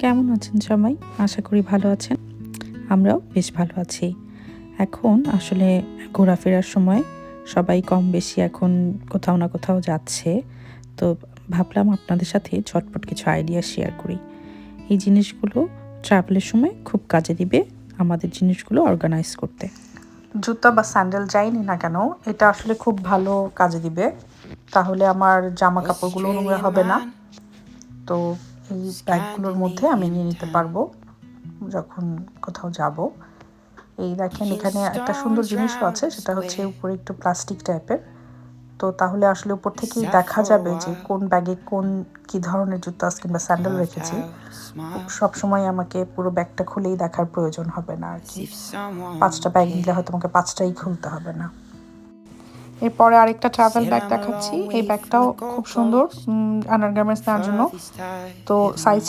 কেমন আছেন সবাই? আশা করি ভালো আছেন। আমরাও বেশ ভালো আছি। এখন আসলে ঘোরাফেরার সময় সবাই কম বেশি এখন কোথাও না কোথাও যাচ্ছে। তো ভাবলাম আপনাদের সাথে ঝটপট কিছু আইডিয়া শেয়ার করি। এই জিনিসগুলো ট্রাভেলের সময় খুব কাজে দিবে আমাদের জিনিসগুলো অর্গানাইজ করতে। জুতা বা স্যান্ডেল যাই নিই না কেন, এটা আসলে খুব ভালো কাজে দিবে। তাহলে আমার জামা কাপড়গুলো নোংরা হবে না। তো এই ব্যাগগুলোর মধ্যে আমি নিয়ে নিতে পারবো যখন কোথাও যাব। এই দেখেন এখানে একটা সুন্দর জিনিসও আছে, সেটা হচ্ছে উপরে একটু প্লাস্টিক টাইপের। তো তাহলে আসলে উপর থেকেই দেখা যাবে যে কোন ব্যাগে কোন কি ধরনের জুতা কিংবা স্যান্ডেল রেখেছি। সবসময় আমাকে পুরো ব্যাগটা খুলেই দেখার প্রয়োজন হবে না আর কি। 5টা ব্যাগ নিলে হয়তো আমাকে 5টাই খুলতে হবে না। এরপরে আরেকটা ট্রাভেল ব্যাগ দেখাচ্ছি। এই ব্যাগটাও খুব সুন্দর আন্ডারগার্মেন্টস নেওয়ার জন্য। তো সাইজ